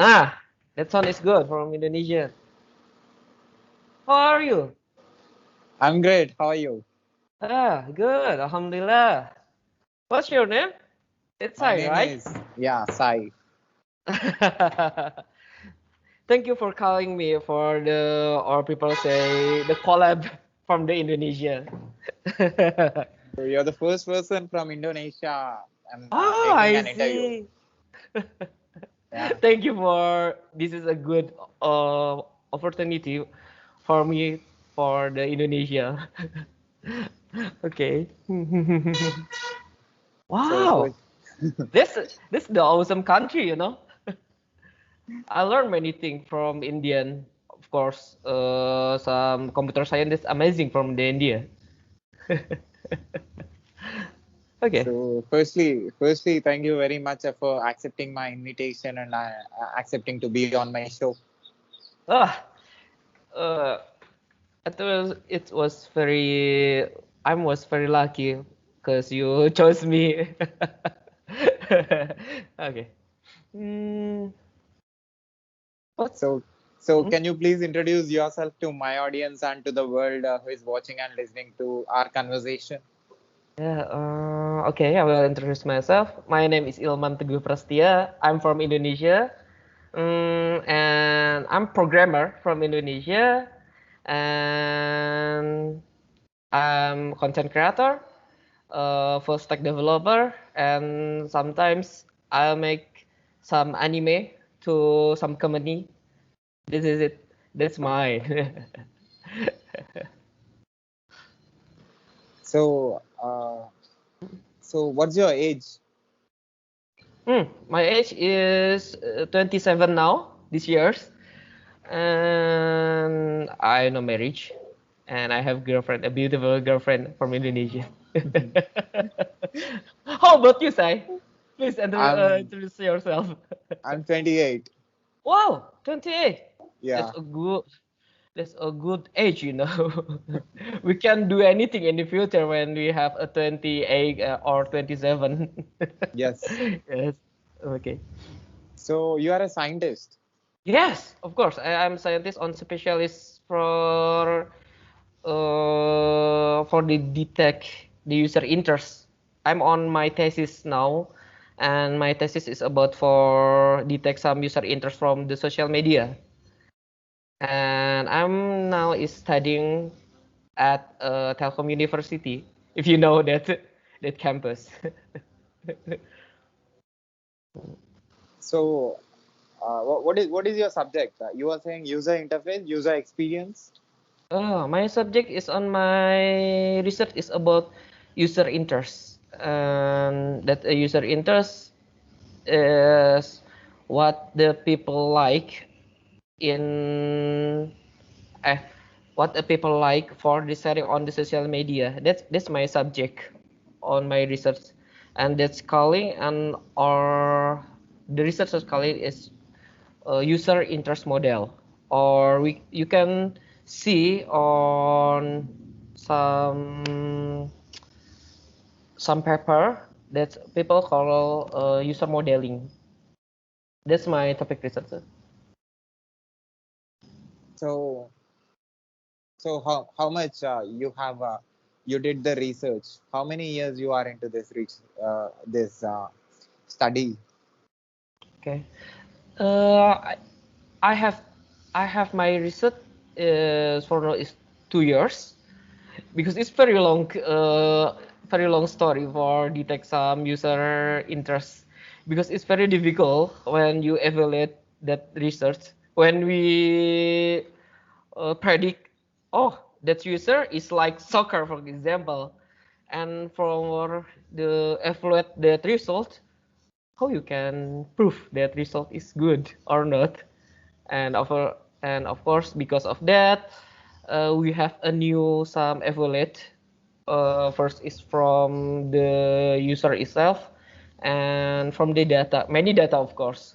Ah, that sound is good from Indonesia. How are you? I'm great. How are you? Ah, good. Alhamdulillah. What's your name? It's My Sai, name right? is Sai. Thank you for calling me for the, or people say, the collab from the Indonesia. So you're the first person from Indonesia and Oh, taking I an interview. see. Yeah. Thank you for this is a good opportunity for me for the Indonesia. Okay. So Wow. first, This this is the awesome country, you know. I learned many things from Indian, of course. Some computer scientists amazing from the India. Okay. thank you very much for accepting my invitation and accepting to be on my show. Ah, uh, it was very I was very lucky because you chose me. Okay. Mm, what? So, so Mm, can you please introduce yourself to my audience and to the world who is watching and listening to our conversation? yeah. Okay. I will introduce myself. My name is Ilman Prasetya. I'm from Indonesia. And I'm programmer from Indonesia, and I'm content creator, full stack developer, and sometimes I'll make some anime to some company. This is it. That's mine. So, so what's your age? My age is 27 now, this year's, and I know marriage, and I have girlfriend, a beautiful girlfriend from Indonesia. How about you, Sai? Please I'm introduce yourself. I'm 28. Wow, 28. That's Yeah. a good that's a good age, you know. We can do anything in the future when we have a 28 or 27. Yes. Yes. Okay. So you are a scientist. Yes, of course. I'm scientist on specialist for the detect the user interest. I'm on my thesis now, and my thesis is about for detect some user interest from the social media. And I'm now is studying at Telkom University, if you know that campus. So what is your subject? You are saying user interface, user experience. My subject is on my research is about user interest, and that a user interest is what the people like in uh, what the people like for the sharing on the social media. That's my subject on my research, and that's calling and or the research is calling is user interest model, or we you can see on some some paper that people call user modeling. That's my topic research. So how much you did the research? How many years you are into this study? Okay. I, I have I have my research is for now is 2 years because it's very long story for detect some user interest because it's very difficult when you evaluate that research when we predict, oh, that user is like soccer for example, and for the evaluate that result, how you can prove that result is good or not. And of course because of that, we have a new some evaluate. First is from the user itself, and from the data, many data of course.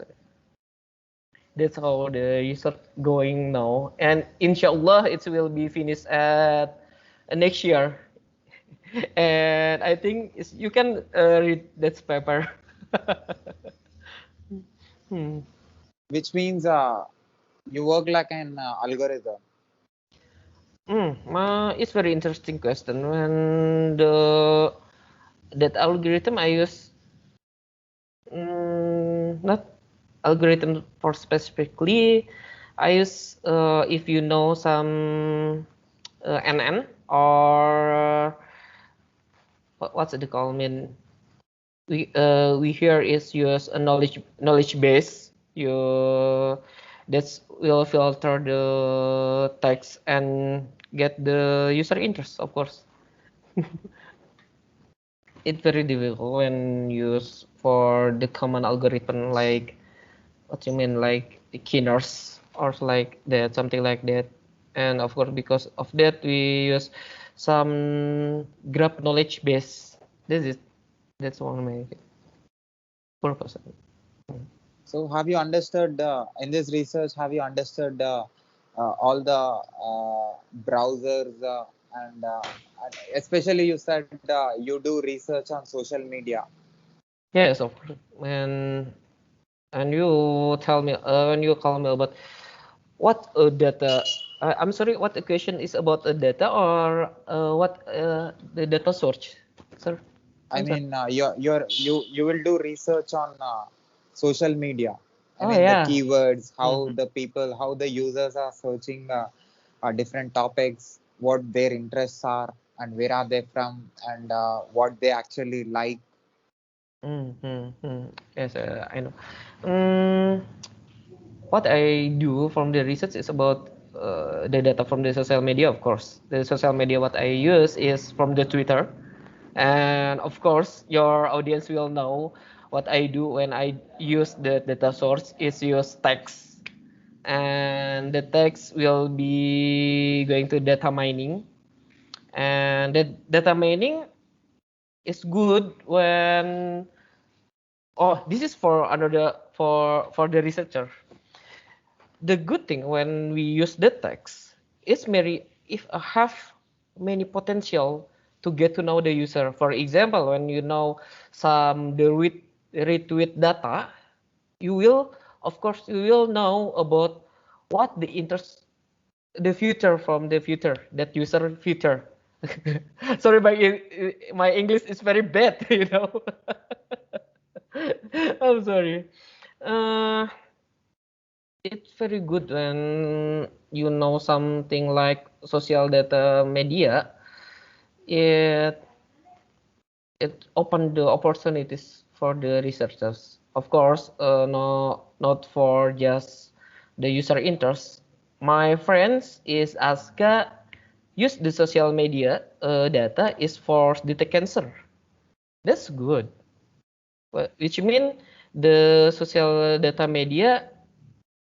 That's how the research going now, and inshallah it will be finished at next year. And I think you can read that paper. Hmm. which means you work like an algorithm. It's very interesting question. When that algorithm I use, not algorithm for specifically. I use if you know some NN or what's it called? I mean, we here is use a knowledge base. You that's will filter the text and get the user interest, of course. It's very difficult when use for the common algorithm like what you mean like keynotes or like that something like that. And of course because of that we use some graph knowledge base. This is that's one of my purpose. So have you understood in this research? Have you understood all the browsers and especially you said you do research on social media. Yes, of course. And you tell me when you call me about what data. I'm sorry, what the question is about data or what the data source, sir? I I'm sorry. mean, you will do research on social media. I Oh mean, the yeah. keywords, how Mhm. the people, how the users are searching different topics, what their interests are, and where are they from, and what they actually like. Yes, I know. Mm, what I do from the research is about the data from the social media, of course. The social media what I use is from the Twitter, and of course, your audience will know what I do when I use the data source is use text, and the text will be going to data mining, and the data mining is good when this is for another for the researcher. The good thing when we use the text is very if I have many potential to get to know the user. For example, when you know some the retweet data, you will of course you will know about what the interest the future from the future that user future. Sorry, my English is very bad, you know. I'm sorry. Uh, it's very good when you know something like social data media. It it opened the opportunities for the researchers. Of course, no, not for just the user interest. My friends is Aska use the social media data is for detect cancer. That's good. Which mean the social data media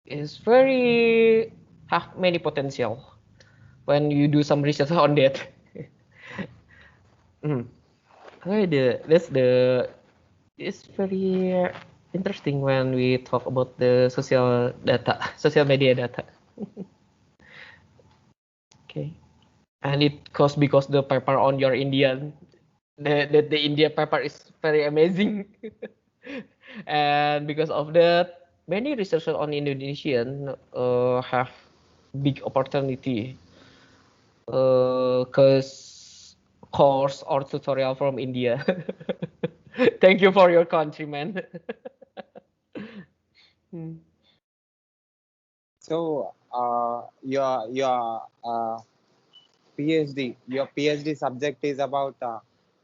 is very have many potential when you do some research on that. mm. Okay, that's the it's very interesting when we talk about the social data, social media data. Okay, and it cost because the paper on your Indian, the India paper is very amazing, and because of that, many researchers on Indonesian have big opportunity cause course or tutorial from India. Thank you for your countrymen. Hmm. So your PhD subject is about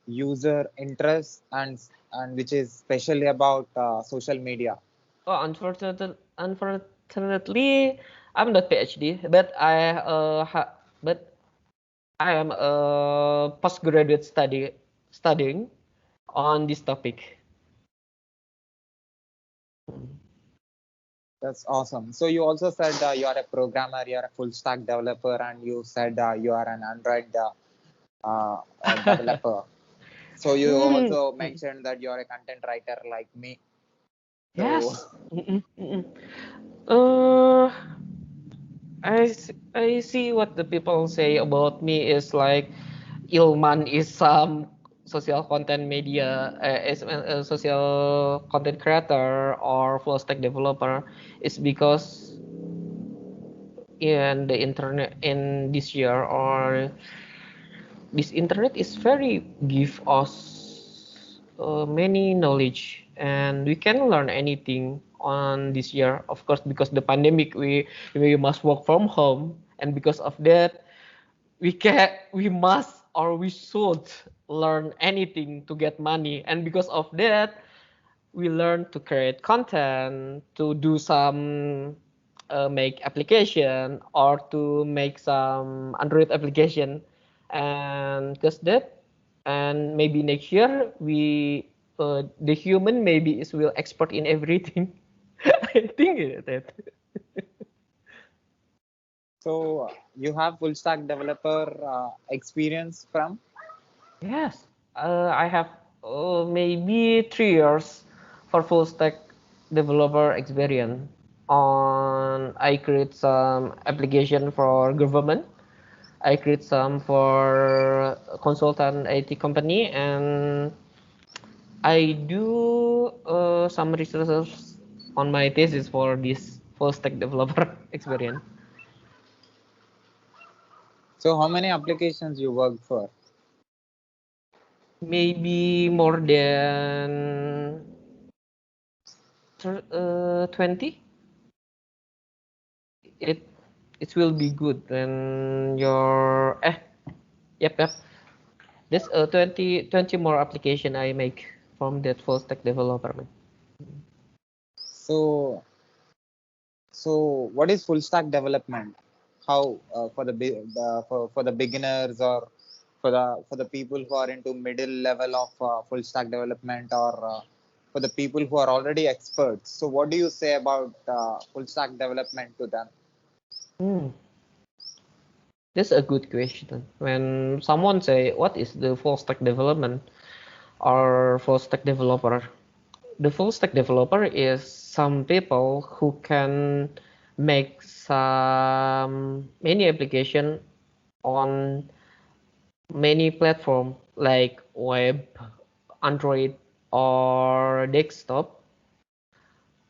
user interest and which is specially about social media. Oh, unfortunately, I'm not PhD, but but I am a postgraduate studying on this topic. That's awesome. So you also said you are a programmer, you are a full stack developer, and you said you are an Android developer. So you Hmm. also mentioned that you are a content writer like me. So Yes. Uh, I see what the people say about me is like Ilman is some. social content media as a social content creator or full stack developer is because in the internet in this year or this internet is very give us many knowledge and we can learn anything on this year, of course, because the pandemic we must work from home, and because of that we must or we should learn anything to get money, and because of that we learn to create content, to do some make application or to make some Android application, and just that. And maybe next year we the human maybe is will expert in everything. I think that. So you have full stack developer experience from? Yes, I have maybe 3 years for full stack developer experience. On I create some application for government. I create some for consultant IT company, and I do some research on my thesis for this full stack developer experience. So how many applications you worked for? Maybe more than 20. it it will be good when your yep. There's 20 more application I make from that full stack development. So what is full stack development? How for the beginners, or for the people who are into middle level of full stack development, or for the people who are already experts? So what do you say about full stack development to them? Hmm. That's a good question. When someone say what is the full stack development or full stack developer, the full stack developer is some people who can make some many application on many platform like web, Android, or desktop,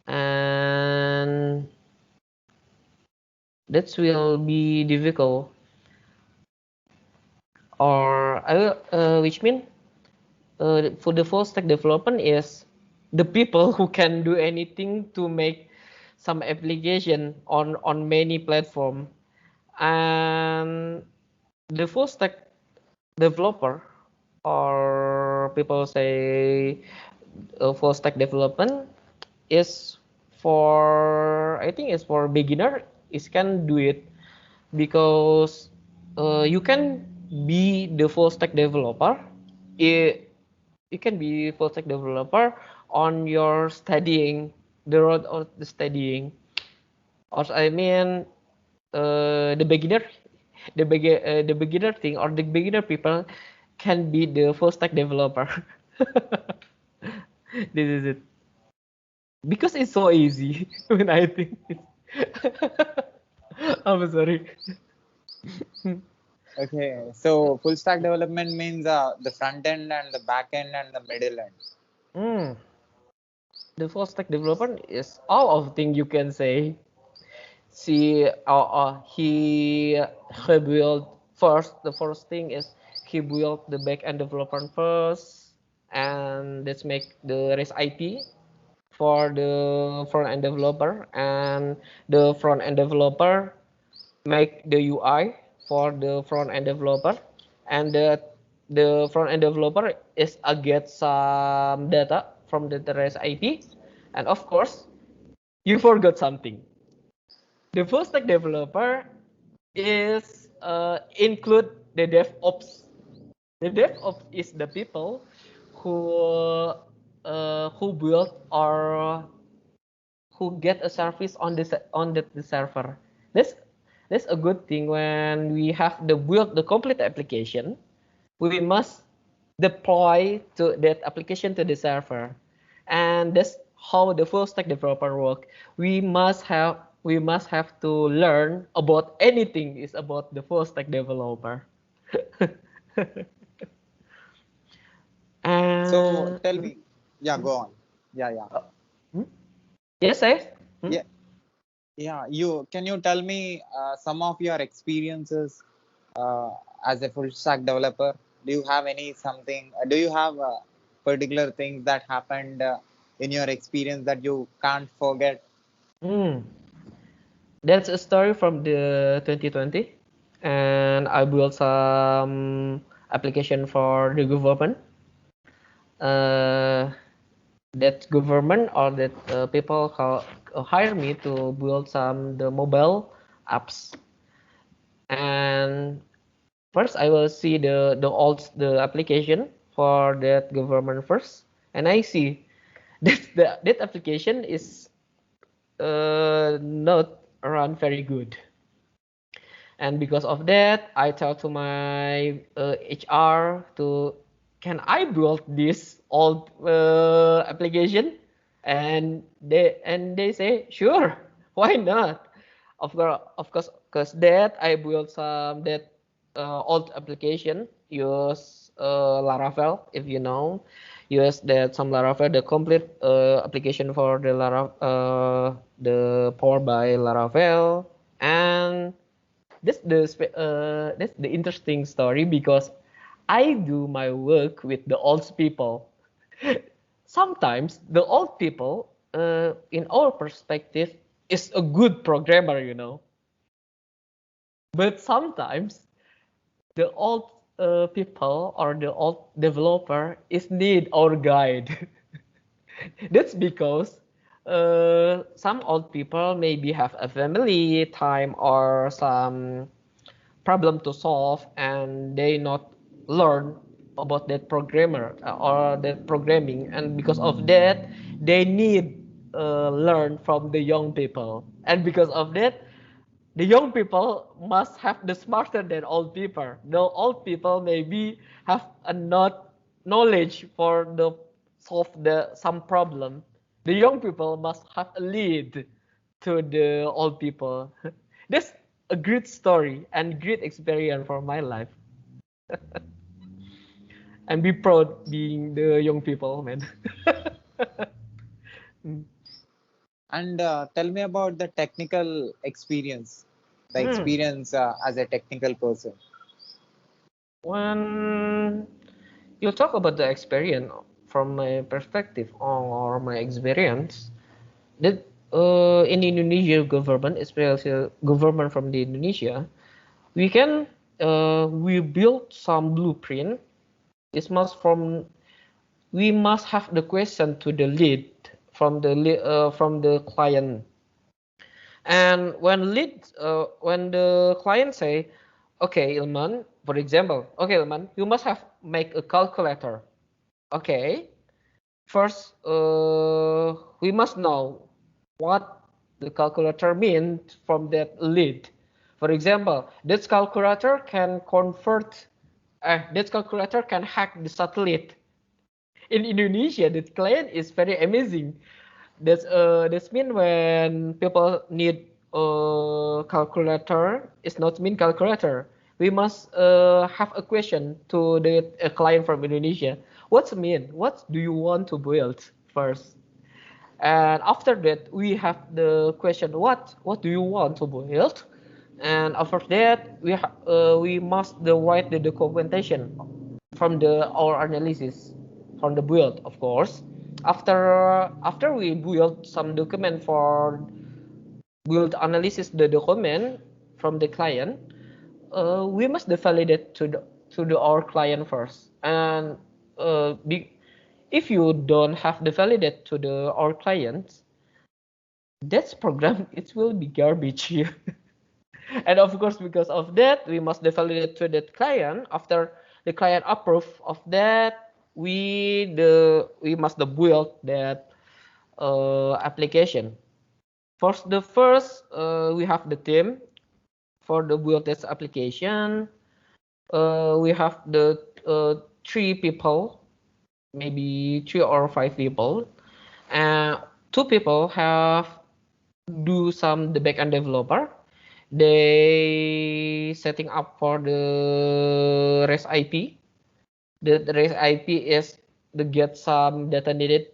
and that will be difficult. Or which mean for the full stack development is the people who can do anything to make some application on many platform, and the full stack developer or people say full stack development is for I think is for beginner is can do it because you can be the full stack developer. It, you can be full stack developer on your studying the road of the studying. Or I mean the beginner the beginner thing or the beginner people can be the full stack developer. This is it because it's so easy when I think I'm sorry. Okay, so full stack development means the front end and the back end and the middle end. Mm. The full stack developer is all of things you can say. See, he built first. The first thing is he built the back end development first, and let's make the REST IP for the front end developer, and the front end developer make the UI for the front end developer, and the front end developer is get some data from the REST IP, and of course you forgot something. The full stack developer is include the DevOps. The DevOps is the people who build or who get a service on the server. That's that's a good thing when we have the build the complete application. We must deploy to that application to the server, and that's how the full stack developer work. We must have to learn about anything is about the full stack developer. So And tell me, yeah, go on. Yeah, yeah, uh, hmm? Yes, I. Hmm? yeah, yeah. Can you tell me some of your experiences uh, as a full stack developer? Do you have any something? Do you have particular things that happened in your experience that you can't forget? Hmm. That's a story from the 2020, and I built some application for the government. Uh, that government or that people hire me to build some the mobile apps. And first I will see the application for that government first, and I see that application is not run very good. And because of that, I tell to my HR to, can I build this old application? And they say sure, why not? Of course, because that I built some that old application use Laravel, if you know, use that some Laravel, the complete application for the the powered by Laravel. And that's the interesting story because I do my work with the old people. Sometimes the old people, in our perspective, is a good programmer, But sometimes the old people or the old developer is need our guide. That's because some old people maybe have a family time or some problem to solve, and they not learn about that programmer or that programming, and because of that they need learn from the young people, and because of that the young people must have the smarter than old people. The old people maybe have a not knowledge for the solve the some problem. The young people must have a lead to the old people. That's a great story and great experience for my life. And be proud being the young people, man. And tell me about the technical experience, the Hmm. experience as a technical person. When you talk about the experience from my perspective or my experience, that in Indonesia government, especially government from the Indonesia, we can we build some blueprint. It must from we must have the question to the lead from the client. And when the client say, okay, Ilman, for example, okay, Ilman, you must have make a calculator. Okay, first we must know what the calculator means from that lead. For example, this calculator can this calculator can hack the satellite. In Indonesia, the client is very amazing. That's mean when people need a calculator, it's not mean calculator. We must have a question to the client from Indonesia. What's mean? What do you want to build first? And after that, we have the question, what do you want to build? And after that, we must write the documentation from the our analysis from the build, of course. After we build some document for build analysis the document from the client, we must validate to the our client first. And if you don't have the validate to the our clients, that's program it will be garbage here. And of course, because of that, we must validate to that client. After the client approve of that, we must build that application. First, we have the team for the build this application. We have the three people, maybe 3 or 5 people, and 2 people have do some the backend developer. They setting up for the REST IP. The REST IP is to get some data needed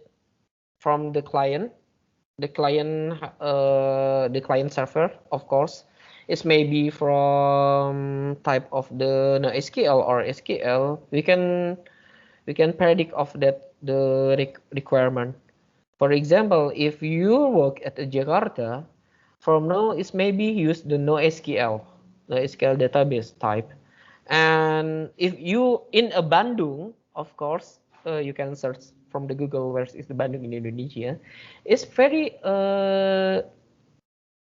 from the client, the client server, of course. It's maybe from type of the NoSQL or SQL. We can predict of that the requirement. For example, if you work at Jakarta, from now it's maybe use the NoSQL database type. And if you in a Bandung, of course, you can search from the Google where is the Bandung in Indonesia. It's very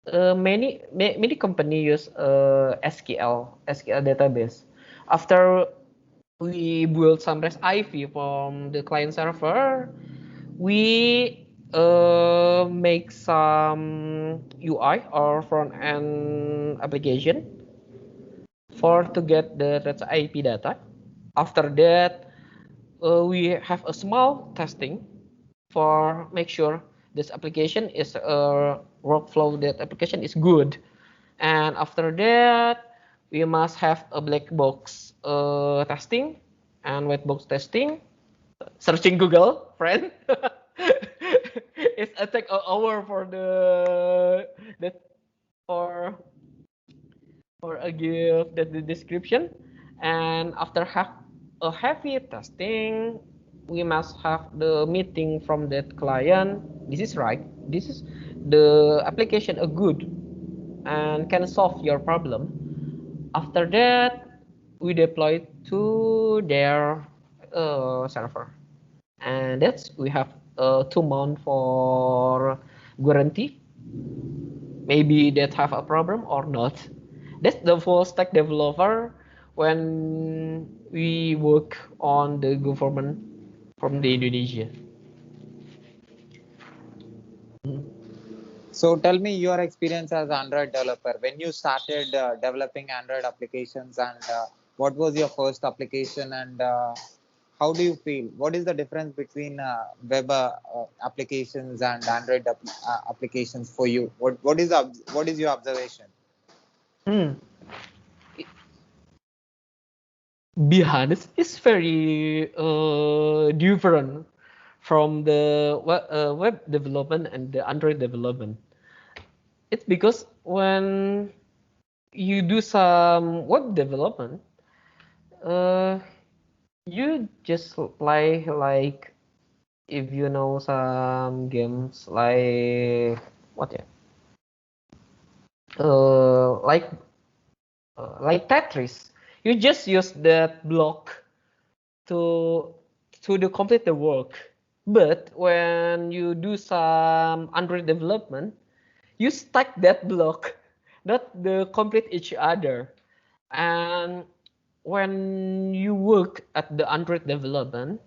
many company use SQL database. After we build some REST IP from the client server, we make some UI or front end application for to get the REST IP data. After that, we have a small testing for make sure this application is workflow that application is good. And after that, we must have a black box testing and white box testing. Searching Google, friend. It's a take an hour for the that for a give the description. And after have a heavy testing, we must have the meeting from that client. This is right. This is the application a good and can solve your problem. After that, we deploy to their server, and that's we have 2 months for guarantee. Maybe that have a problem or not. That's the full stack developer when we work on the government from the Indonesia. So tell me your experience as Android developer. When you started developing Android applications, and what was your first application, and how do you feel? What is the difference between web applications and Android applications for you? What is your observation? Hmm. Be honest, it's very different from the web development and the Android development. It's because when you do some web development, uh, you just play like if you know some games what yeah, uh, like like Tetris. You just use that block to to complete the work. But when you do some Android development, you stack that block, not the complete each other. And when you work at the Android development,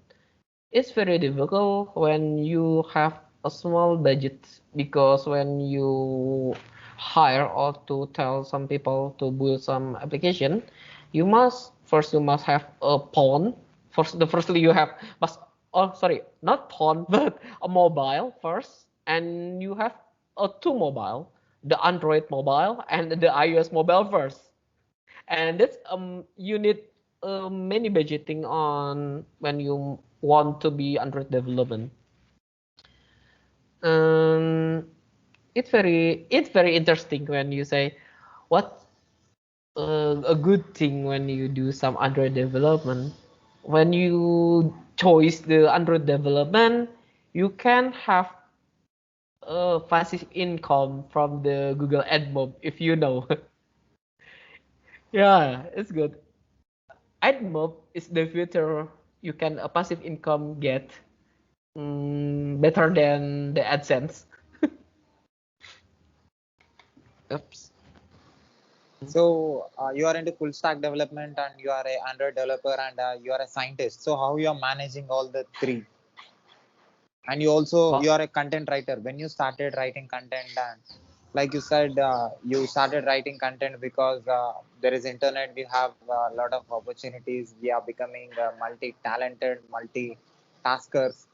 it's very difficult when you have a small budget, because when you hire or to tell some people to build some application, you must have a phone. Firstly you have must oh sorry, not phone but a mobile first, and you have a two mobile, the Android mobile and the iOS mobile first. And that's you need many budgeting on when you want to be Android development. um it's very interesting when you say what a good thing when you do some Android development. When you choose the Android development, you can have a passive income from the Google AdMob, if you know. Yeah, it's good. AdMob is the future. You can a passive income get better than the AdSense. Oops. So you are into full stack development, and you are a Android developer, and you are a scientist. So how you are managing all the three? And you also Oh, you are a content writer. When you started writing content, and like you said, you started writing content because there is internet. We have a lot of opportunities. We are becoming multi-talented, multi-taskers.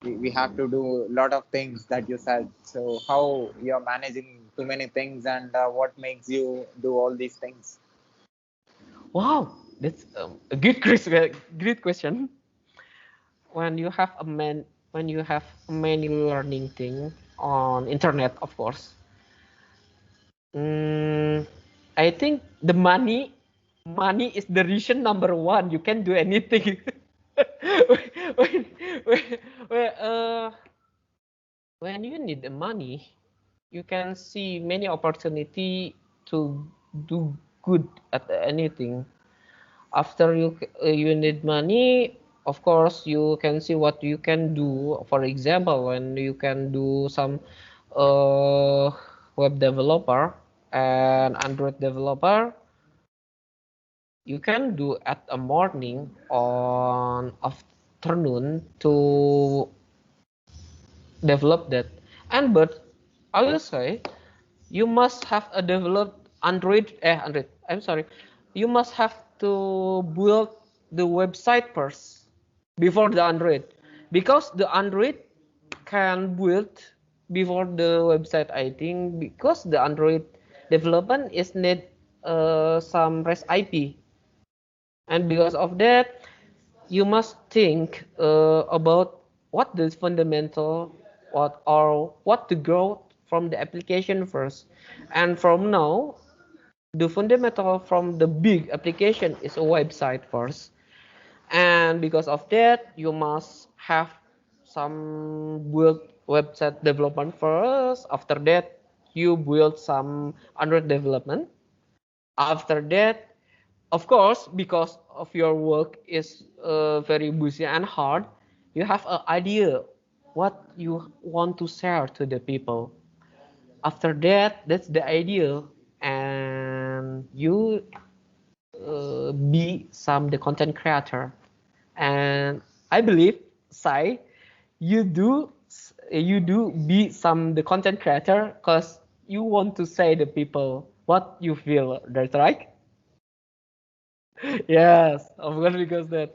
We have to do a lot of things that you said. So how you are managing too many things, and what makes you do all these things? wow, that's a good question. Great question. when you have many learning thing on internet, of course. I think the money is the reason number one. You can do anything. when, when, when, uh, when you need the money, you can see many opportunity to do good at anything. After you need money, of course you can see what you can do. For example, when you can do some uh, web developer and Android developer, you can do at a morning on afternoon to develop that. And but I will say you must have a developed Android. I'm sorry. You must have to build the website first before the Android, because the Android can build before the website. I think because the Android development is need some REST IP, and because of that you must think about what the fundamental, what to grow from the application first. And from now, the fundamental from the big application is a website first. And because of that, you must have some build website development first. After that, you build some Android development. After that, of course, because of your work is very busy and hard, you have an idea what you want to share to the people. After that, that's the idea, and you be some the content creator. And I believe, Sai, you do you do be some the content creator because you want to say the people what you feel. That's right. Yes, of course, because that,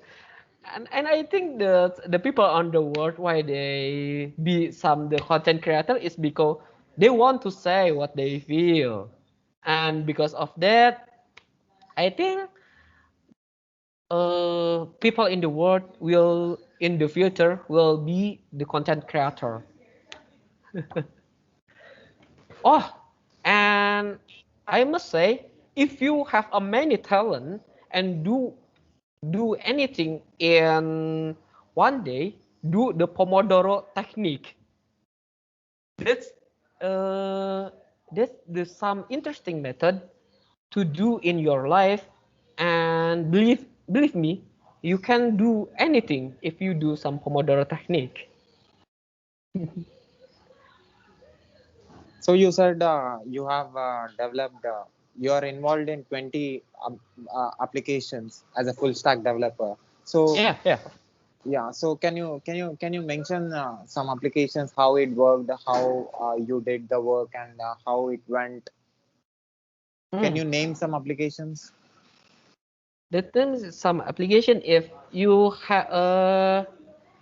and I think the people on the world why they be some the content creator is because they want to say what they feel, and because of that, I think people in the world will in the future will be the content creator. Oh, and I must say, if you have a many talent and do anything in one day, do the Pomodoro technique. That's uh, that's the some interesting method to do in your life, and believe me, you can do anything if you do some Pomodoro technique. So you said you have developed, you are involved in 20 applications as a full stack developer. So Yeah, yeah. yeah, so can you mention some applications, how it worked, how you did the work, and how it went? Can Mm. you name some applications? The terms some application if you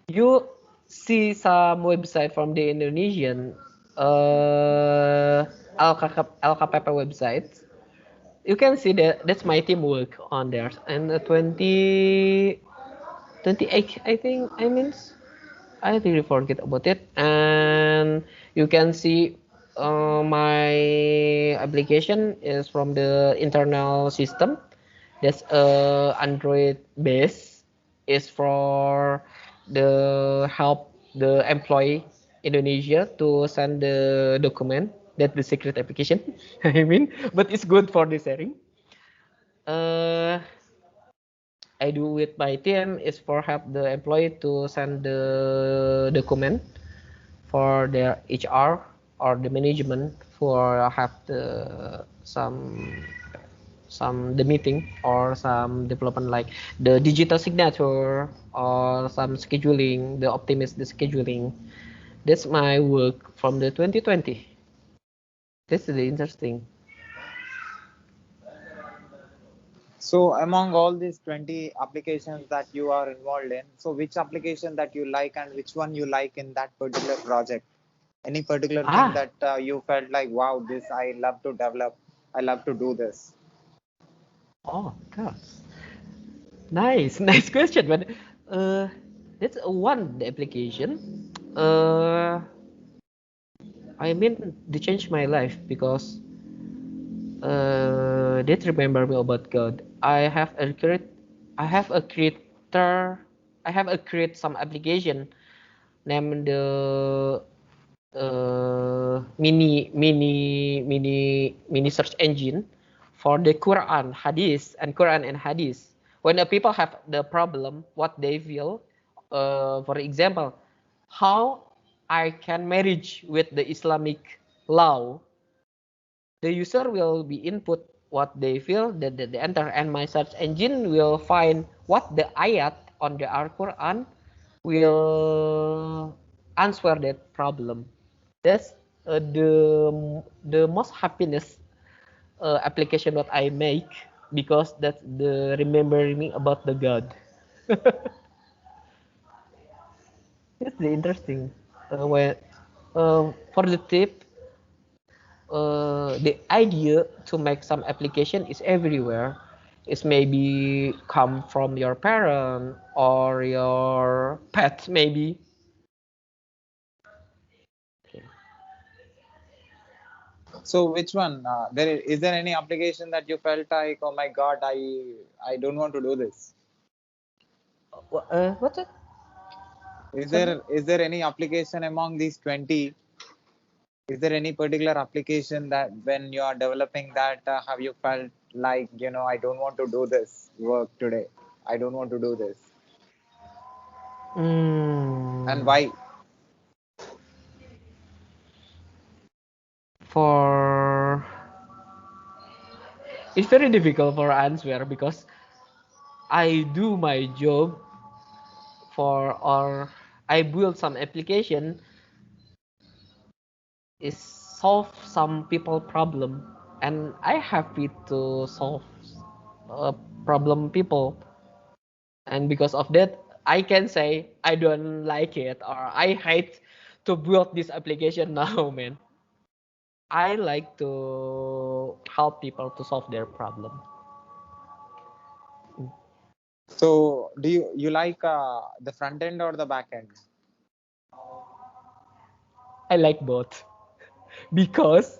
you see some website from the Indonesian LKP website, you can see that that's my team work on there. And 28, I think, I really forget about it. And you can see my application is from the internal system. That's Android base, is for the help the employee Indonesia to send the document. That's the secret application. But it's good for the sharing. Uh, I do with my team is for help the employee to send the document for their HR or the management for have some the meeting or some development like the digital signature or some scheduling, the optimist the scheduling. That's my work from the 2020. That's the interesting. So among all these 20 applications that you are involved in, so which application that you like and which one you like in that particular project? Any particular thing Ah, that you felt like, wow, this I love to develop, I love to do this? oh, gosh. Nice, nice question. But uh, That's one the application. I mean, they changed my life because they remember me about God. I have a creator, I have a create some application named the mini search engine for the Quran and Hadith. When the people have the problem, what they feel, for example, how I can marriage with the Islamic law, the user will be input what they feel that they enter, and my search engine will find what the ayat on the Al-Quran will answer that problem. That's the most happiness application what I make because that's the remembering me about the God. It's the interesting when for the tip, the idea to make some application is everywhere. It's maybe come from your parent or your pet maybe. So which one? Is there any application that you felt like, oh my God, I don't want to do this? What's it? Sorry? Is there any application among these 20? Is there any particular application that when you are developing that have you felt like, I don't want to do this work today? I don't want to do this. And Mm, why? for it's very difficult for answer because I do my job for or I build some application is solve some people problem, and I happy to solve a problem people, and because of that I can say I don't like it or I hate to build this application now, man. I like to help people to solve their problem. So do you like the front end or the back end? I like both because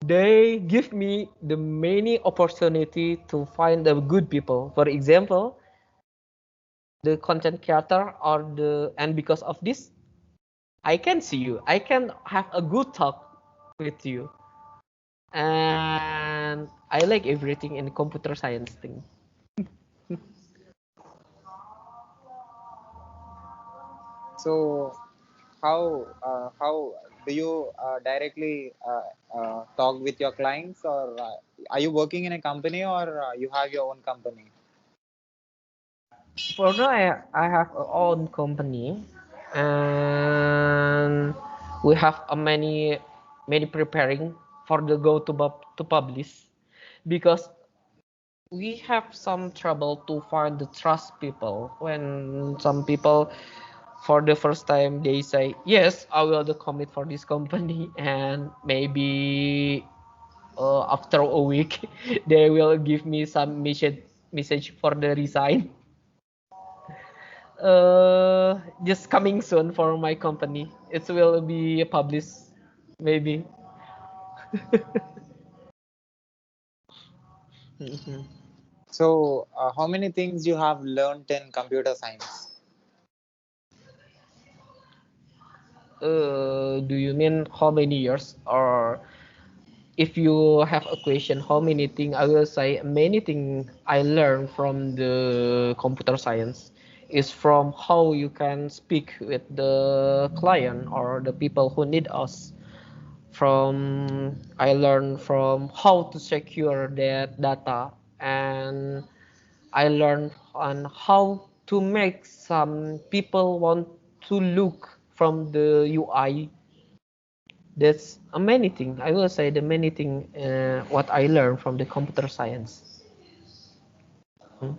they give me the many opportunity to find the good people. For example, the content creator or the and because of this I can see you, I can have a good talk with you, and I like everything in computer science thing. So how do you directly talk with your clients, or are you working in a company, or you have your own company? For now I have a own company, and we have a many preparing for the go to publish because we have some trouble to find the trust people when some people for the first time they say yes I will do commit for this company, and maybe after a week they will give me some message for the resign. Just coming soon for my company, it will be published maybe. Mhm. So how many things you have learned in computer science? Do you mean how many years, or if you have a question how many things, I will say many things I learned from the computer science is from how you can speak with the client or the people who need us. From I learned from how to secure that data, and I learned on how to make some people want to look from the UI. That's a many thing. I will say the many thing what I learned from the computer science. Hmm.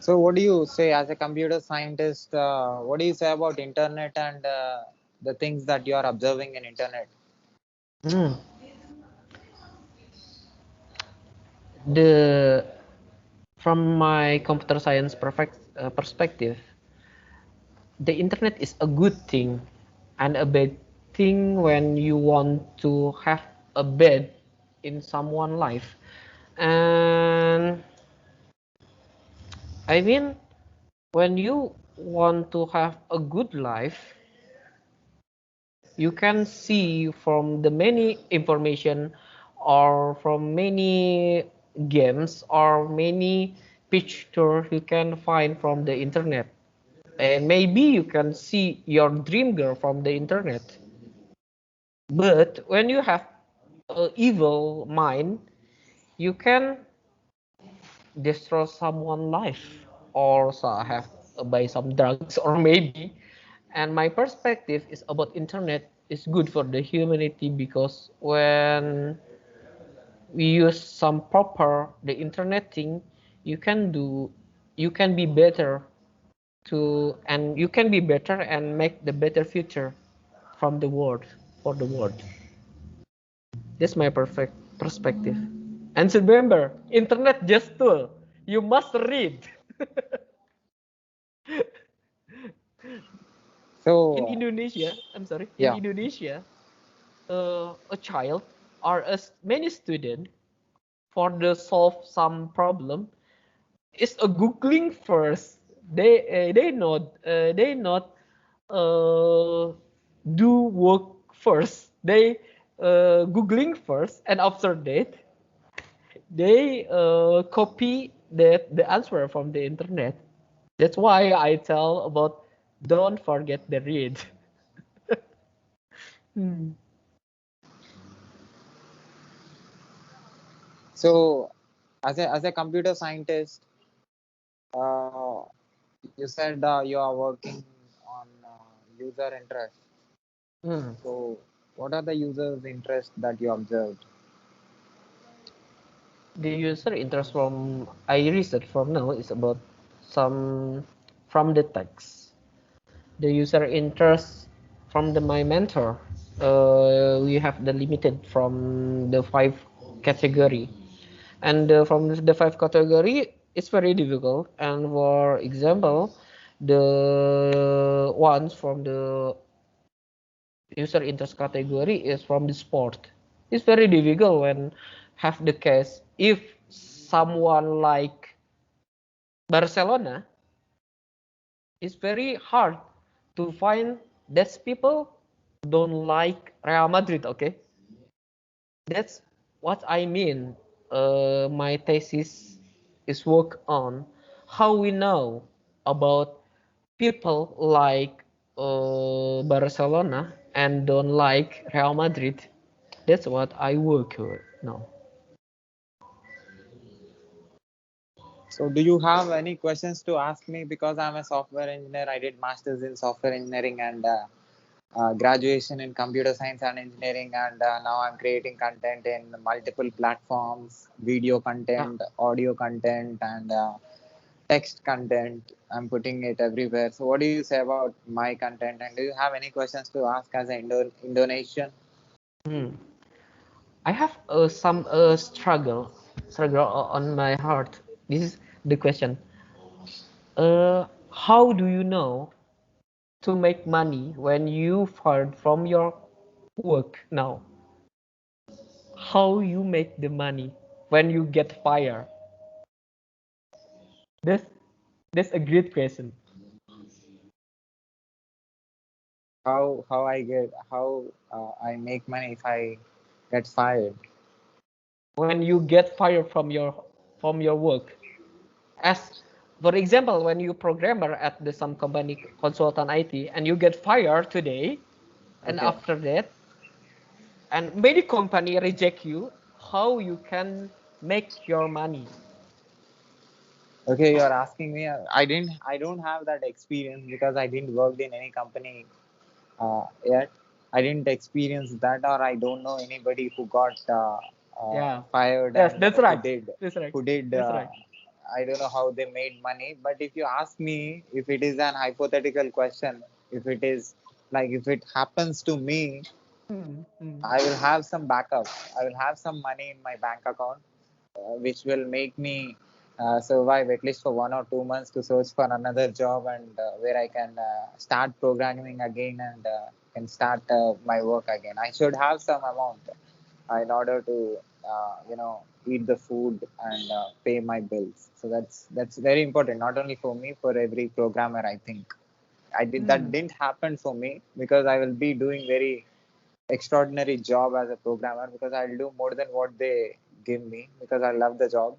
So what do you say as a computer scientist? What do you say about internet and the things that you are observing in internet? Hmm. The from my computer science perfect perspective, the internet is a good thing and a bad thing when you want to have a bad in someone's life. And I mean, when you want to have a good life, you can see from the many information or from many games or many pictures you can find from the internet. And maybe you can see your dream girl from the internet. But when you have an evil mind, you can destroy someone's life or so have buy some drugs or maybe. And my perspective is about internet is good for the humanity because when we use some proper the internet thing, you can do, you can be better to, and you can be better and make the better future from the world for the world. That's my perfect perspective. And remember, internet just tool. You must read. In So Indonesia, I'm sorry, in yeah. Indonesia, a child or many student for the solve some problem is a googling first. They not do work first. They googling first, and after that they copy the answer from the internet. That's why I tell about don't forget the read. Hmm. So as a computer scientist, uh, you said you are working on user interest. Hmm. So what are the users' interest that you observed? The user interest from I research from now is about some from the text. The user interest from my mentor. We have the limited from the five category, and from the five category, it's very difficult. And for example, the ones from the user interest category is from the sport. It's very difficult when have the case if someone like Barcelona, it's very hard to find that people don't like Real Madrid. Okay, that's what I mean. My thesis is work on how we know about people like Barcelona and don't like Real Madrid. That's what I work on now. So do you have any questions to ask me? Because I'm a software engineer. I did masters in software engineering and graduation in computer science and engineering, and now I'm creating content in multiple platforms, video Yeah. content, audio content, and text content. I'm putting it everywhere. So what do you say about my content, and do you have any questions to ask as an Indonesian? Hmm. I have some struggle on my heart. This is the question. How do you know to make money when you fired from your work now? How you make the money when you get fired? That's that's a great question. How I make money if I get fired? When you get fired from your work, as for example, when you programmer at the some company consultant IT and you get fired today, and Okay. after that, and many company reject you, how you can make your money? Okay, you're asking me. I don't have that experience because I didn't work in any company yet. I didn't experience that, or I don't know anybody who got Yeah. fired Yes, and that's right. That's right. who did. That's right. I don't know how they made money. But if you ask me, if it is an hypothetical question, if it is like if it happens to me, Mm, mm. I will have some backup. I will have some money in my bank account which will make me survive at least for 1 or 2 months to search for another job, and where I can start programming again, and can start my work again. I should have some amount in order to eat the food and pay my bills. So that's very important, not only for me, for every programmer, I think. That Mm. didn't happen for me, because I will be doing very extraordinary job as a programmer, because I'll do more than what they give me, because I love the job.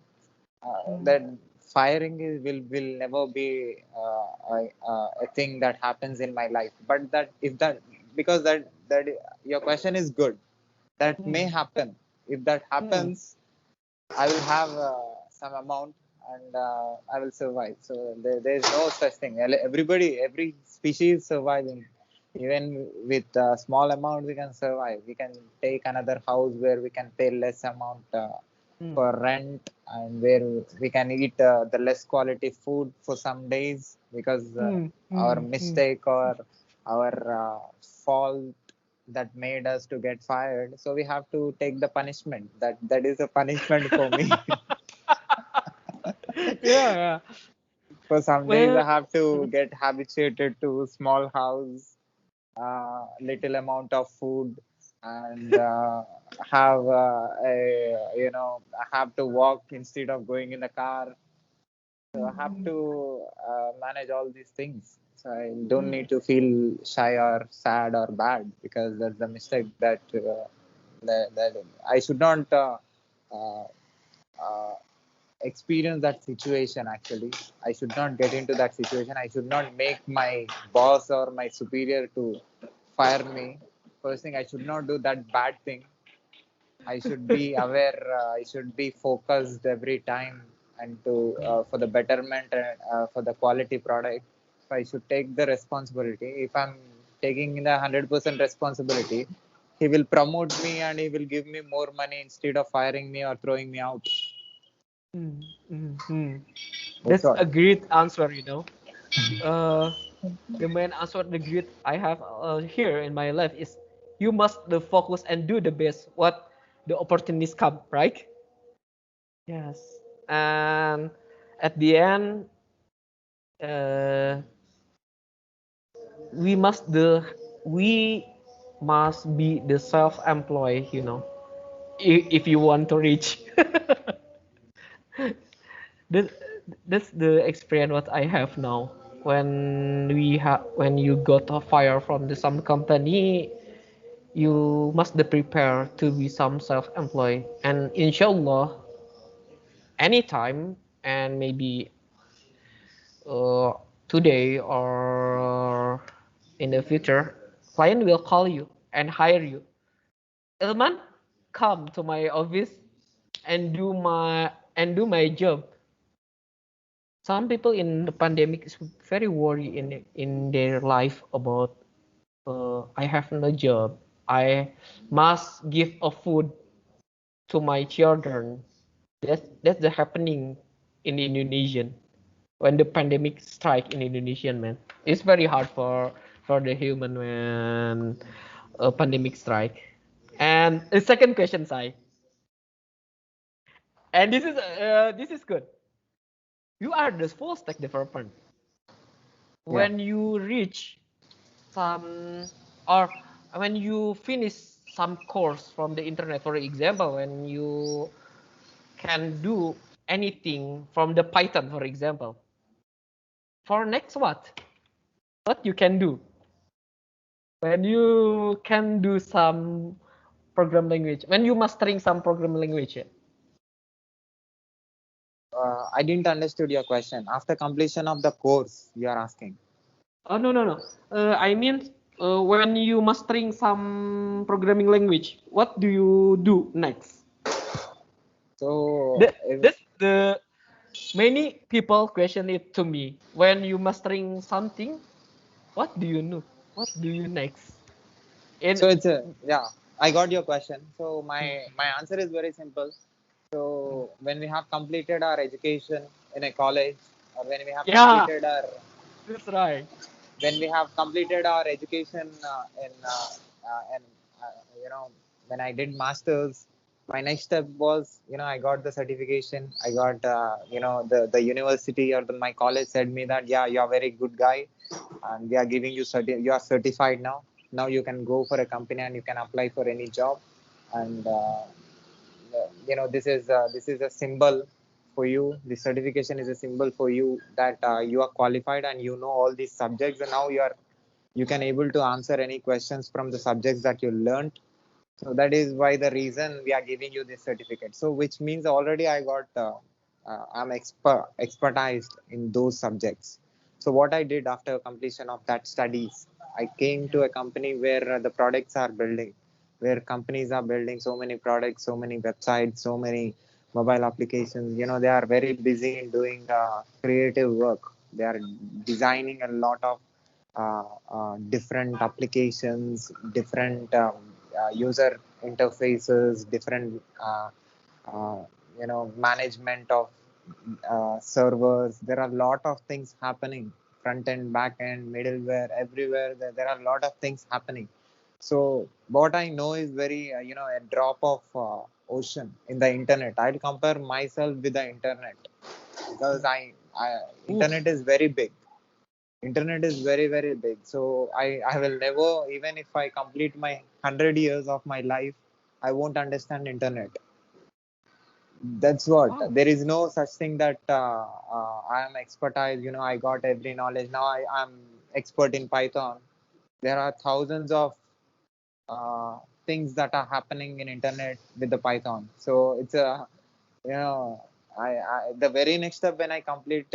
Mm. That firing will never be a thing that happens in my life. But that if that because that your question is good, that may Mm. happen. If that Mm. happens, I will have some amount, and I will survive. So there's no such thing. Everybody, every species is surviving. Even with small amount, we can survive. We can take another house where we can pay less amount Mm. for rent, and where we can eat the less quality food for some days, because Mm. our Mm. Mm. mistake or our fault that made us to get fired. So we have to take the punishment. That is a punishment for me. Yeah, yeah. For some days, I Well, have to mm, get habituated to small house, little amount of food, and have I have to walk instead of going in the car. So I have mm, to manage all these things. So I don't mm, need to feel shy or sad or bad, because that's the mistake that I should not uh, uh, experience that situation. Actually, I should not get into that situation. I should not make my boss or my superior to fire me. First thing, I should not do that bad thing. I should be aware. I should be focused every time, and to for the betterment and for the quality product. So I should take the responsibility. If I'm taking the 100% responsibility, he will promote me, and he will give me more money instead of firing me or throwing me out. mm, mm, mm. That's That's all. a great answer, you know. Uh, the main answer, the great I have here in my life is you must the focus and do the best what the opportunities come, right? Yes. And at the end, uh, we must the we must be the self-employed, you know, if you want to reach. that, that's the experience what I have now. When you got a fire from the some company, you must be prepared to be some self-employed, and inshallah anytime, and maybe uh, today or in the future, client will call you and hire you. Ilman, come to my office and do my job. Some people in the pandemic is very worried in their life about I have no job. I must give a food to my children. That's the happening in Indonesian when the pandemic strike in Indonesian, man. It's very hard for the human when a pandemic strike. And the second question, Sai, and this is good. You are the full stack developer. Yeah. When you reach some or when you finish some course from the internet, for example, when you can do anything from the Python, for example, for next what you can do when you can do some program language, when you mastering some program language, yeah? I didn't understood your question. After completion of the course, you are asking. Oh, no, no, no. I mean, when you mastering some programming language, what do you do next? So, That, that's the many people question it to me. When you mastering something, what do you know? What do you next? In it's a, yeah, I got your question. So mm, my answer is very simple. So when we have completed our education in a college, or yeah, that's right. when we have completed our education in uh, you know when I did masters, my next step was, I got the certification. I got, the university or my college said me that, yeah, you are a very good guy, and we are giving you you are certified now. Now you can go for a company and you can apply for any job, and this is a symbol for you. The certification is a symbol for you that you are qualified and you know all these subjects, and now you can able to answer any questions from the subjects that you learned. So that is why the reason we are giving you this certificate. So which means already I got I'm expertised in those subjects. So what I did after completion of that studies, I came to a company where the products are building, where companies are building so many products, so many websites, so many mobile applications. They are very busy in doing creative work. They are designing a lot of different applications, different user interfaces, different uh, management of servers. There are a lot of things happening, front end, back end, middleware, everywhere. There are a lot of things happening. So what I know is very a drop of ocean in the internet. I'll compare myself with the internet because I Oof. internet is very big. Internet is very very big. So I will never, even if I complete my 100 years of my life, I won't understand internet. That's what. Wow. There is no such thing that I am expertise. I got every knowledge. Now I'm expert in Python. There are thousands of uh, things that are happening in internet with the Python. So it's a, you know, the very next step when I complete,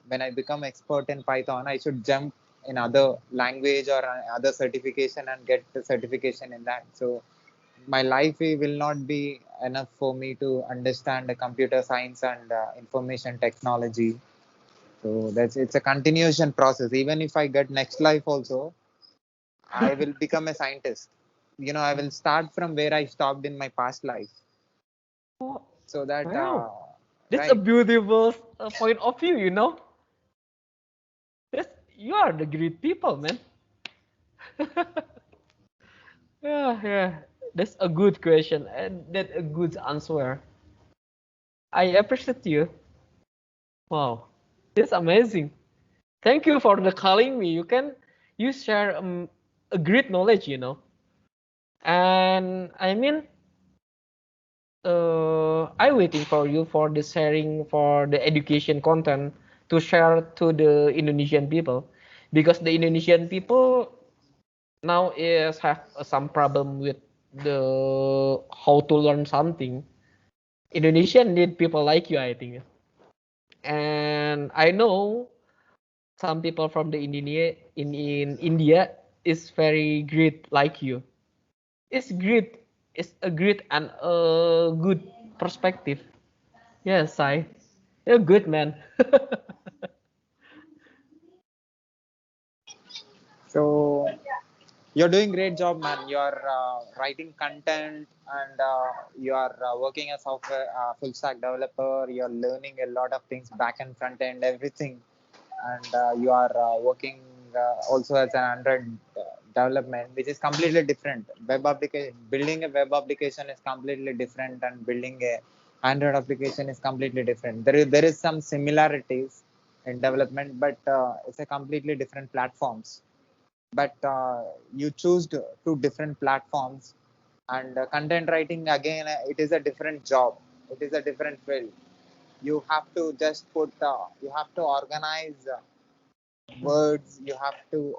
when I become expert in Python, I should jump in other language or other certification and get the certification in that. So my life will not be enough for me to understand the computer science and information technology. So it's a continuation process. Even if I get next life also, I will become a scientist. I will start from where I stopped in my past life. Oh, So that wow. That's a right. beautiful point of view, you know. That's, you are the great people, man. Yeah, yeah. That's a good question and that's a good answer. I appreciate you. Wow. That's amazing. Thank you for the calling me. You share a great knowledge, you know. And I mean, I waiting for you for the sharing for the education content to share to the Indonesian people because the Indonesian people now is have some problem with the how to learn something. Indonesia need people like you, I think. And I know some people from the in India is very great like you. It's great. It's a great and a good perspective. Yes, I. You're good, man. So you're doing great job, man. You're writing content, and you are working as software full stack developer. You're learning a lot of things, back and front end, everything, and you are working also as an Android development, which is completely different. Web application, building a web application is completely different, and building a Android application is completely different. There is some similarities in development, but it's a completely different platforms. But you choose two different platforms, and content writing again, it is a different job. It is a different field. You have to just you have to organize words. You have to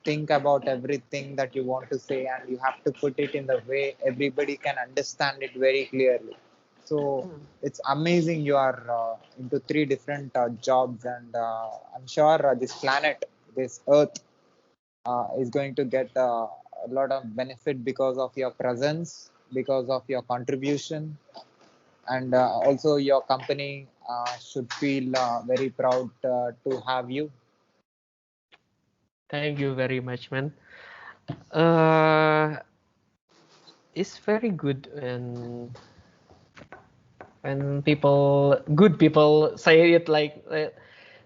think about everything that you want to say, and you have to put it in the way everybody can understand it very clearly. So it's amazing. You are into three different jobs, and I'm sure this planet, this earth, is going to get a lot of benefit because of your presence, because of your contribution, and also your company should feel very proud to have you. Thank you very much, man. Uh, it's very good when people, good people, say it like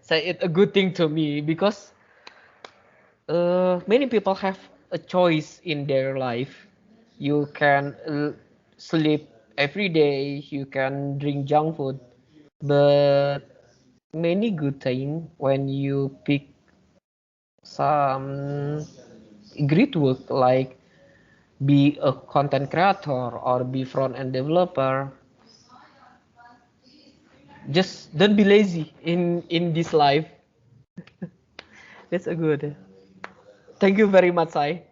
say it a good thing to me because many people have a choice in their life. You can sleep every day. You can drink junk food, but many good thing when you pick some great work like be a content creator or be front end developer. Just don't be lazy in this life. That's a good. Thank you very much, Sai.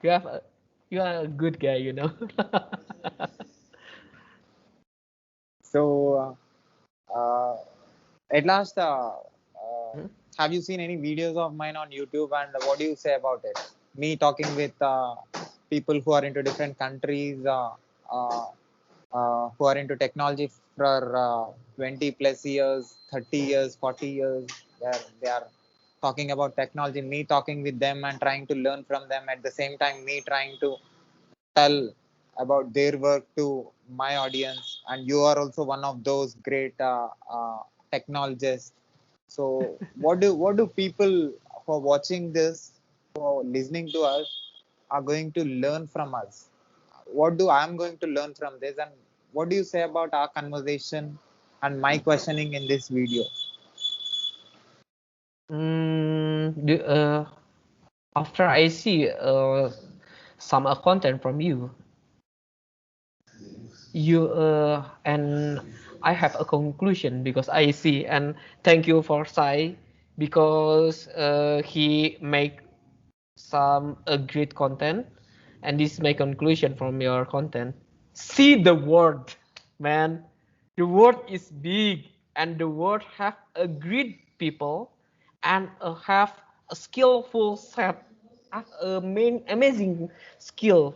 You have a, you are a good guy, you know. So, at last, have you seen any videos of mine on YouTube, and what do you say about it? Me talking with people who are into different countries, uh, who are into technology for 20 plus years, 30 years, 40 years. They are talking about technology, me talking with them and trying to learn from them. At the same time, me trying to tell about their work to my audience. And you are also one of those great technologists. So what do people who are watching this, who are listening to us, are going to learn from us? What do I am going to learn from this, and what do you say about our conversation and my questioning in this video? After I see some content from you, and I have a conclusion because I see, and thank you for Sai because he make some great content, and this is my conclusion from your content. See the world, man. The world is big, and the world have a great people, and have a skillful set, have a main amazing skill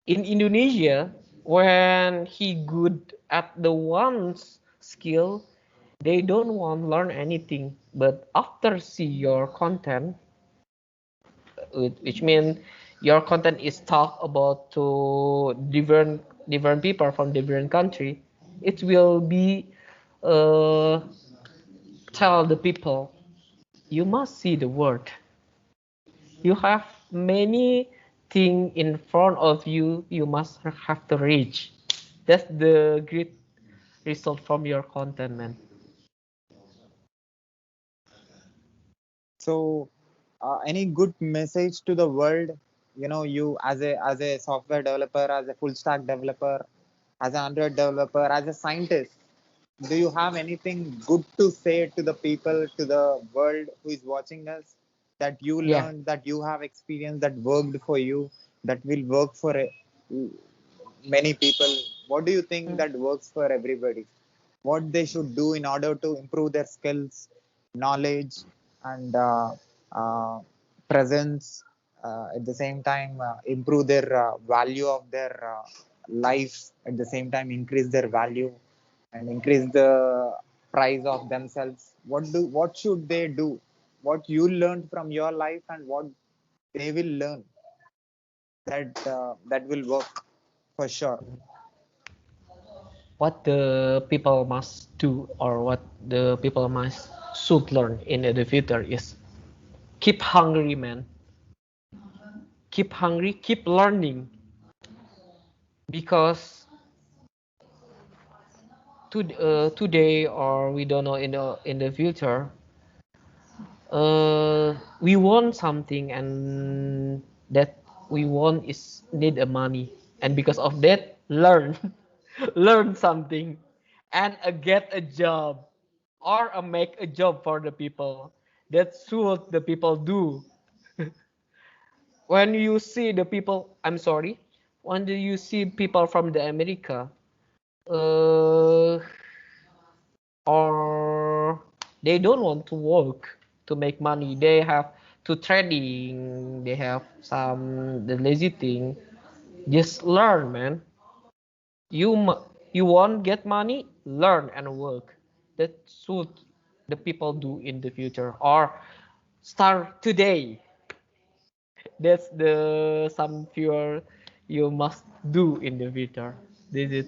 in Indonesia. When he good at the one skill, they don't want to learn anything. But after see your content, which means your content is talk about to different people from different country, it will be uh, tell the people you must see the world. You have many things in front of you. You must have to reach. That's the great result from your content, man. So, any good message to the world? You know, you as a software developer, as a full stack developer, as an Android developer, as a scientist, do you have anything good to say to the people, to the world who is watching us, that you Yeah. learned, that you have experience, that worked for you, that will work for many people? What do you think that works for everybody? What they should do in order to improve their skills, knowledge, and presence, at the same time improve their value of their life, at the same time increase their value and increase the price of themselves? What should they do? What you learned from your life and what they will learn, that will work for sure. What the people must do, or what the people must should learn in the future is keep hungry, man. Keep hungry, keep learning, because today, or we don't know in the future, we want something, and that we want is need a money, and because of that learn learn something, and get a job, or make a job for the people. That's what the people do. When you see the people, I'm sorry, when you see people from the America, uh, or they don't want to work to make money, they have to trading, they have some the lazy thing. Just learn, man. You want get money, learn and work. That should the people do in the future, or start today. That's the some fewer you must do in the future. This is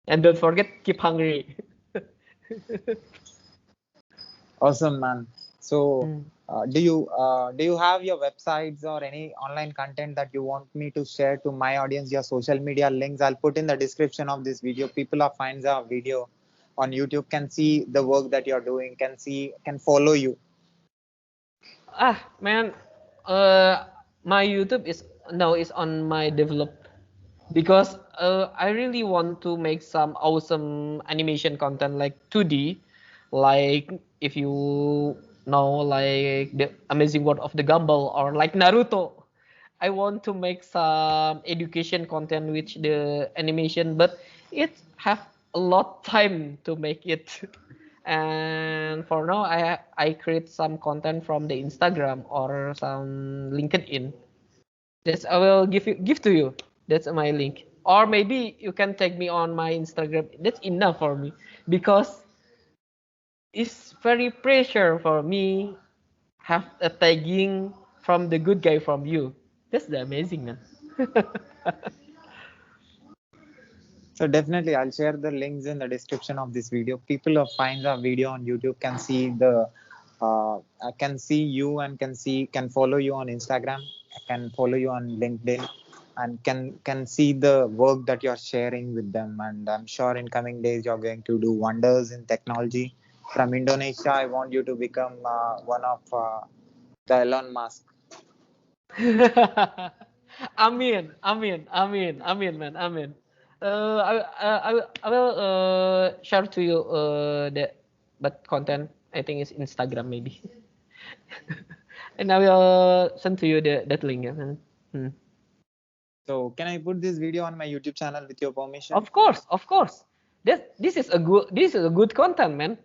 and don't forget keep hungry. Awesome, man. So, Mm. do you have your websites or any online content that you want me to share to my audience? Your social media links I'll put in the description of this video. People who finds our video on YouTube can see the work that you're doing, can follow you. Man, my YouTube is now is on my develop because I really want to make some awesome animation content like 2D, like if you know like the Amazing World of the Gumball or like Naruto. I want to make some education content with the animation, but it have a lot time to make it. And for now, I create some content from the Instagram or some LinkedIn. That's I will give to you. That's my link. Or maybe you can tag me on my Instagram. That's enough for me because it's very pressure for me have a tagging from the good guy from you. That's the amazing man. So definitely, I'll share the links in the description of this video. People who find our video on YouTube can see can see you and can follow you on Instagram, can follow you on LinkedIn, and can see the work that you're sharing with them. And I'm sure in coming days you're going to do wonders in technology. From Indonesia, I want you to become one of the Elon Musk. Amin, man, amin. I will share to you the but content. I think is Instagram maybe, and I will send to you the that link. Yeah, man. Hmm. So can I put this video on my YouTube channel with your permission? Of course, of course. This is a good content, man.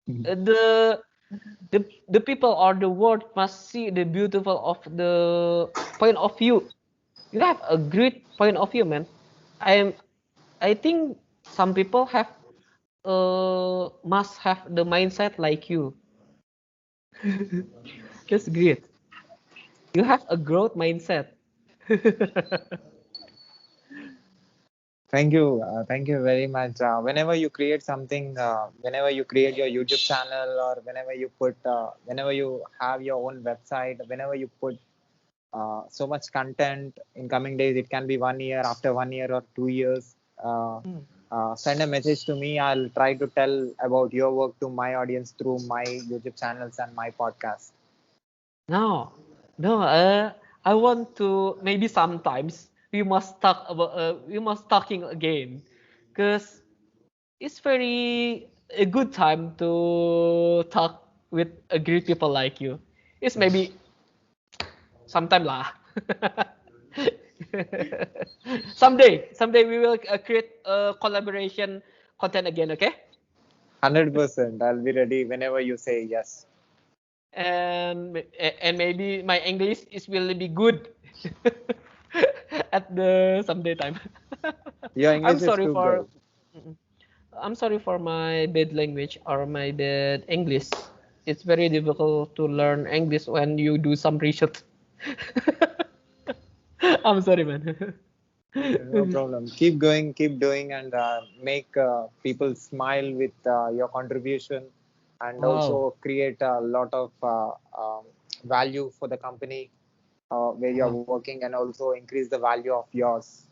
Uh, the the people or the world must see the beautiful of the point of view. You have a great point of view, man. I I think some people have must have the mindset like you. That's great. You have a growth mindset. Thank you very much. Whenever you create something, whenever you create your YouTube channel, or whenever you have your own website, whenever you put so much content in coming days, it can be 1 year, after 1 year or 2 years. Hmm. Send a message to me. I'll try to tell about your work to my audience through my YouTube channels and my podcast. No, no. I want to maybe sometimes we must talking again, cause it's very a good time to talk with a great people like you. It's maybe sometime lah. Someday we will create a collaboration content again, okay? 100%. I'll be ready whenever you say yes. And maybe my English is will be good at the someday time. Your I'm English is sorry too for good. I'm sorry for my bad language or my bad English. It's very difficult to learn English when you do some research. I'm sorry, man. No problem. Keep going, keep doing, and make people smile with your contribution, and Wow. also create a lot of value for the company where you're Wow. working, and also increase the value of yours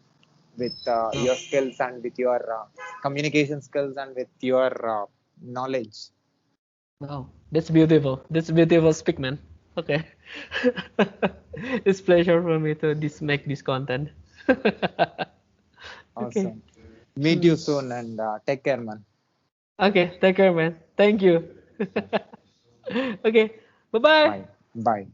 with Wow. your skills and with your communication skills and with your knowledge. Wow. That's beautiful. That's beautiful speak, man. Okay. It's pleasure for me to make this content. Okay. Awesome. Meet you Hmm. soon, and take care, man. Okay. Take care, man. Thank you. Okay. Bye bye. Bye. Bye.